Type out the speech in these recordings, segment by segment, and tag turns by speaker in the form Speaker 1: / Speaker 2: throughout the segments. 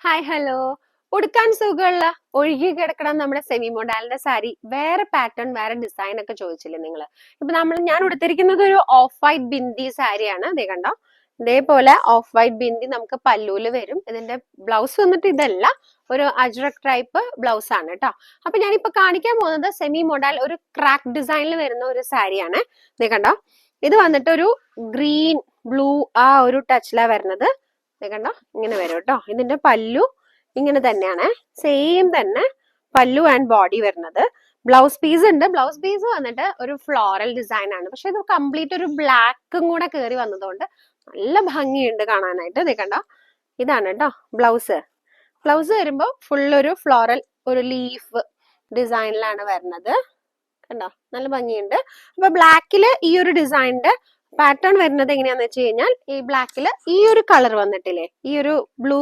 Speaker 1: Hi hello. ഉടുക്കാൻ സുഖമുള്ള ഒഴുകി കിടക്കണം നമ്മുടെ സെമി മോഡാലിന്റെ സാരി വേറെ പാറ്റേൺ വേറെ ഡിസൈൻ ഒക്കെ ചോദിച്ചില്ലേ നിങ്ങൾ? ഇപ്പൊ ഞാൻ ഉടുത്തിരിക്കുന്നത് ഒരു ഓഫ് വൈറ്റ് ബിന്ദി സാരിയാണ്. അതേ കണ്ടോ, ഇതേപോലെ ഓഫ് വൈറ്റ് ബിന്ദി നമുക്ക് പല്ലൂല് വരും. ഇതിന്റെ ബ്ലൗസ് വന്നിട്ട് ഇതല്ല, ഒരു അജ്രക് ടൈപ്പ് ബ്ലൗസ് ആണ് കേട്ടോ. അപ്പൊ ഞാനിപ്പോ കാണിക്കാൻ പോകുന്നത് സെമി മോഡൽ ഒരു ക്രാക്ക് ഡിസൈനിൽ വരുന്ന ഒരു സാരിയാണ്. ഇതേ കണ്ടോ, ഇത് വന്നിട്ട് ഒരു ഗ്രീൻ ബ്ലൂ ആ ഒരു ടച്ചിലാ വരുന്നത്. കണ്ടോ, ഇങ്ങനെ വരും കേട്ടോ. ഇതിന്റെ പല്ലു ഇങ്ങനെ തന്നെയാണ്, സെയിം തന്നെ പല്ലു ആൻഡ് ബോഡി വരുന്നത്. ബ്ലൗസ് പീസ് ഉണ്ട്. ബ്ലൗസ് പീസ് വന്നിട്ട് ഒരു ഫ്ലോറൽ ഡിസൈൻ ആണ്, പക്ഷെ ഇത് കംപ്ലീറ്റ് ഒരു ബ്ലാക്കും കൂടെ കയറി വന്നതുകൊണ്ട് നല്ല ഭംഗിയുണ്ട് കാണാനായിട്ട്. ഇത് കണ്ടോ, ഇതാണ് കേട്ടോ ബ്ലൗസ്. ബ്ലൗസ് വരുമ്പോ ഫുൾ ഒരു ഫ്ലോറൽ ഒരു ലീഫ് ഡിസൈനിലാണ് വരുന്നത്. കണ്ടോ, നല്ല ഭംഗിയുണ്ട്. അപ്പൊ ബ്ലാക്കില് ഈ ഒരു ഡിസൈനിന്റെ പാറ്റേൺ വരുന്നത് എങ്ങനെയാന്ന് വെച്ച് കഴിഞ്ഞാൽ, ഈ ബ്ലാക്കില് ഈ ഒരു കളർ വന്നിട്ടില്ലേ, ഈ ഒരു ബ്ലൂ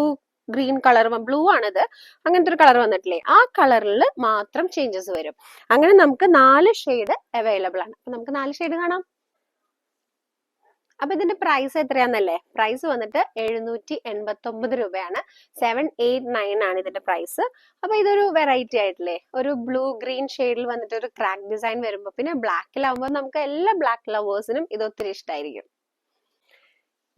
Speaker 1: ഗ്രീൻ കളർ, ബ്ലൂ ആണിത്, അങ്ങനത്തെ ഒരു കളർ വന്നിട്ടില്ലേ, ആ കളറിൽ മാത്രം ചേഞ്ചസ് വരും. അങ്ങനെ നമുക്ക് 4 ഷെയ്ഡ് അവൈലബിൾ ആണ്. അപ്പൊ നമുക്ക് 4 ഷെയ്ഡ് കാണാം. അപ്പൊ ഇതിന്റെ പ്രൈസ് എത്രയാന്നല്ലേ? പ്രൈസ് വന്നിട്ട് 789 രൂപയാണ്. 789 ആണ് ഇതിന്റെ പ്രൈസ്. അപ്പൊ ഇതൊരു വെറൈറ്റി ആയിട്ടില്ലേ, ഒരു ബ്ലൂ ഗ്രീൻ ഷെയ്ഡിൽ വന്നിട്ട് ഒരു ക്രാക്ക് ഡിസൈൻ വരുമ്പോ, പിന്നെ ബ്ലാക്കിലാവുമ്പോൾ നമുക്ക് എല്ലാ ബ്ലാക്ക് ലവേഴ്സിനും ഇത് ഒത്തിരി ഇഷ്ടമായിരിക്കും.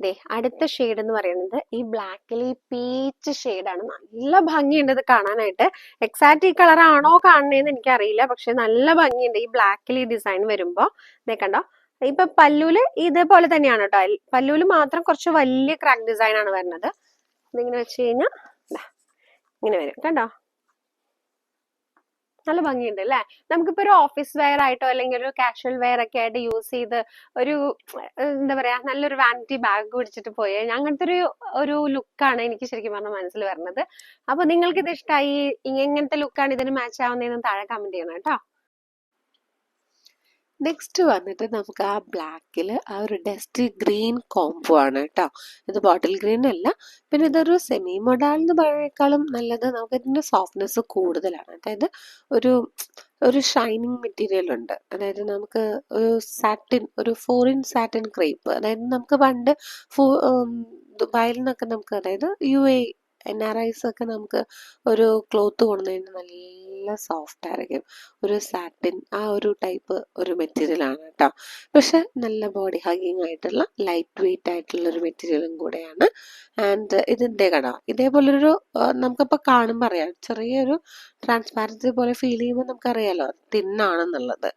Speaker 1: ദേ അടുത്ത ഷെയ്ഡ് എന്ന് പറയുന്നത് ഈ ബ്ലാക്കിൽ ഈ പീച്ച് ഷെയ്ഡാണ്. നല്ല ഭംഗിയുണ്ട് ഇത് കാണാനായിട്ട്. എക്സാക്ട് ഈ കളർ ആണോ കാണുന്നതെന്ന് എനിക്കറിയില്ല, പക്ഷെ നല്ല ഭംഗിയുണ്ട് ഈ ബ്ലാക്കിൽ ഈ ഡിസൈൻ വരുമ്പോ. ദേ കണ്ടോ, ഇപ്പൊ പല്ലൂല് ഇതേപോലെ തന്നെയാണ് കേട്ടോ. പല്ലൂല് മാത്രം കുറച്ച് വലിയ ക്രാക്ക് ഡിസൈൻ ആണ് വരുന്നത്. ഇതിങ്ങനെ വെച്ച് കഴിഞ്ഞാൽ ഇങ്ങനെ വരും കണ്ടോ, നല്ല ഭംഗിയുണ്ട് അല്ലേ? നമുക്കിപ്പോ ഒരു ഓഫീസ് വെയർ ആയിട്ടോ അല്ലെങ്കിൽ ഒരു കാഷ്വൽ വെയർ ഒക്കെ ആയിട്ട് യൂസ് ചെയ്ത് ഒരു എന്താ പറയാ, നല്ലൊരു വാനിറ്റി ബാഗ് പിടിച്ചിട്ട് പോയേ, അങ്ങനത്തെ ഒരു ലുക്കാണ് എനിക്ക് ശരിക്കും പറഞ്ഞാൽ മനസ്സിൽ വരുന്നത്. അപ്പൊ നിങ്ങൾക്ക് ഇത് ഇഷ്ടമായി, എങ്ങനത്തെ ലുക്കാണ് ഇതിന് മാച്ച് ആവുന്നതെന്ന് താഴെ കമന്റ് ചെയ്യണം കേട്ടോ.
Speaker 2: നെക്സ്റ്റ് വന്നിട്ട് നമുക്ക് ആ ബ്ലാക്കിൽ ആ ഒരു ഡസ്റ്റി ഗ്രീൻ കോംബോ ആണ് കേട്ടോ. ഇത് ബോട്ടിൽ ഗ്രീൻ അല്ല, പിന്നെ ഇതൊരു സെമി മൊഡാൽ എന്ന് പറയുന്നേക്കാളും നല്ലത് നമുക്ക് ഇതിന്റെ സോഫ്റ്റ്നെസ് കൂടുതലാണ്. അതായത് ഒരു ഒരു ഷൈനിങ് മെറ്റീരിയൽ ഉണ്ട്. അതായത് നമുക്ക് ഒരു സാറ്റിൻ, ഒരു ഫോറിൻ സാറ്റിൻ ക്രേപ്പ്, അതായത് നമുക്ക് പണ്ട് ദുബായിൽ നിന്നൊക്കെ നമുക്ക്, അതായത് UAE NRIs ഒക്കെ നമുക്ക് ഒരു ക്ലോത്ത് കൊണ്ടുവന്നു നല്ല സോഫ്റ്റ് ആയിരിക്കും. ഒരു സാറ്റിൻ ആ ഒരു ടൈപ്പ് ഒരു മെറ്റീരിയൽ ആണ് കേട്ടോ. പക്ഷെ നല്ല ബോഡി ഹഗിങ് ആയിട്ടുള്ള ലൈറ്റ് വെയിറ്റ് ആയിട്ടുള്ള ഒരു മെറ്റീരിയലും കൂടെയാണ്. ആൻഡ് ഇതിന്റെ കട ഇതേപോലൊരു നമുക്കിപ്പോൾ കാണുമ്പോൾ അറിയാം, ചെറിയൊരു ട്രാൻസ്പാരൻസി പോലെ ഫീൽ ചെയ്യുമ്പോൾ നമുക്കറിയാലോ തിന്നാണെന്നുള്ളത്.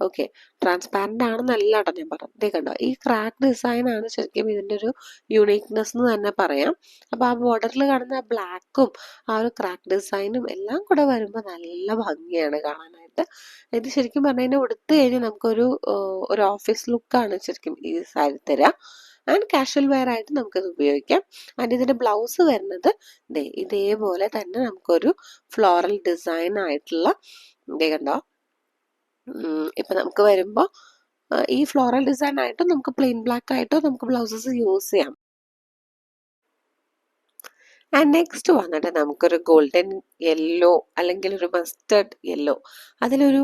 Speaker 2: ഓക്കെ, ട്രാൻസ്പാരന്റ് ആണെന്നല്ല കേട്ടോ ഞാൻ പറഞ്ഞു. ഇതേ കണ്ടോ, ഈ ക്രാക്ക് ഡിസൈൻ ആണ് ശരിക്കും ഇതിന്റെ ഒരു യൂണീക്നെസ് എന്ന് തന്നെ പറയാം. അപ്പൊ ആ ബോർഡറിൽ കാണുന്ന ബ്ലാക്കും ആ ഒരു ക്രാക്ക് ഡിസൈനും എല്ലാം കൂടെ വരുമ്പോൾ നല്ല ഭംഗിയാണ് കാണാനായിട്ട്. ഇത് ശരിക്കും പറഞ്ഞു കഴിഞ്ഞാൽ ഉടുത്തു കഴിഞ്ഞാൽ നമുക്കൊരു ഒരു ഓഫീസ് ലുക്കാണ് ശരിക്കും ഈ സാരി തരാം. ആൻഡ് കാഷ്വൽ വെയർ ആയിട്ട് നമുക്കത് ഉപയോഗിക്കാം. ആൻഡ് ഇതിന്റെ ബ്ലൗസ് വരുന്നത് ഇതേപോലെ തന്നെ നമുക്കൊരു ഫ്ലോറൽ ഡിസൈൻ ആയിട്ടുള്ള, ഇതേ കണ്ടോ, ഇപ്പൊ നമുക്ക് വരുമ്പോ ഈ ഫ്ലോറൽ ഡിസൈൻ ആയിട്ടോ നമുക്ക് പ്ലെയിൻ ബ്ലാക്ക് ആയിട്ടോ നമുക്ക് ബ്ലൗസസ് യൂസ് ചെയ്യാം. ആൻഡ് നെക്സ്റ്റ് വന്നിട്ട് നമുക്കൊരു ഗോൾഡൻ യെല്ലോ അല്ലെങ്കിൽ ഒരു മസ്റ്റർഡ് യെല്ലോ, അതിലൊരു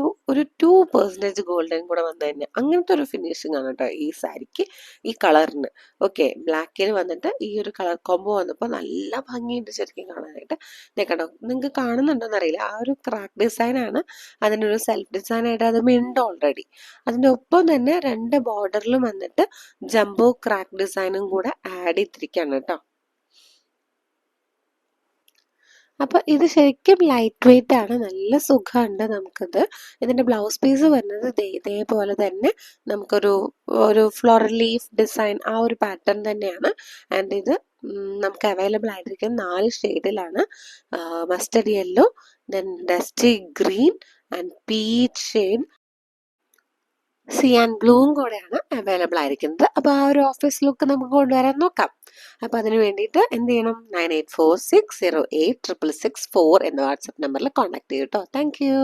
Speaker 2: 2% ഗോൾഡൻ കൂടെ വന്നു കഴിഞ്ഞാൽ അങ്ങനത്തെ ഒരു ഫിനിഷിംഗ് ആണ് കേട്ടോ ഈ സാരിക്ക്, ഈ കളറിന്. ഓക്കെ, ബ്ലാക്കിൽ വന്നിട്ട് ഈ ഒരു കളർ കോംബോ വന്നപ്പോൾ നല്ല ഭംഗിയുണ്ട് ശരിക്കും കാണാനായിട്ട്. കേട്ടോ, നിങ്ങൾക്ക് കാണുന്നുണ്ടോന്ന് അറിയില്ല, ആ ഒരു ക്രാക്ക് ഡിസൈൻ ആണ് അതിനൊരു സെൽഫ് ഡിസൈൻ ആയിട്ട് അത് ഉണ്ട് ഓൾറെഡി. അതിൻ്റെ ഒപ്പം തന്നെ 2 ബോർഡറിലും വന്നിട്ട് ജംബോ ക്രാക്ക് ഡിസൈനും കൂടെ ആഡ് ചെയ്തിരിക്കുകയാണ് കേട്ടോ. അപ്പൊ ഇത് ശരിക്കും ലൈറ്റ് വെയിറ്റ് ആണ്, നല്ല സുഖമുണ്ട് നമുക്കിത്. ഇതിന്റെ ബ്ലൗസ് പീസ് വരുന്നത് ഇതേപോലെ തന്നെ നമുക്കൊരു ഫ്ലോറൽ ലീഫ് ഡിസൈൻ ആ ഒരു പാറ്റേൺ തന്നെയാണ്. ആൻഡ് ഇത് നമുക്ക് അവൈലബിൾ ആയിട്ടിരിക്കുന്നത് 4 ഷെയ്ഡിലാണ്. Mustard yellow, then dusty green and peach shade, cyan ബ്ലൂവും കൂടെയാണ് അവൈലബിൾ ആയിരിക്കുന്നത്. അപ്പൊ ആ ഒരു ഓഫീസ് ലുക്ക് നമുക്ക് കൊണ്ടുവരാൻ നോക്കാം. അപ്പൊ അതിന് വേണ്ടിയിട്ട് എന്ത് ചെയ്യണം, 9846086664 എന്ന വാട്സ്ആപ്പ് നമ്പറിൽ കോൺടാക്ട് ചെയ്യും കേട്ടോ. Thank you.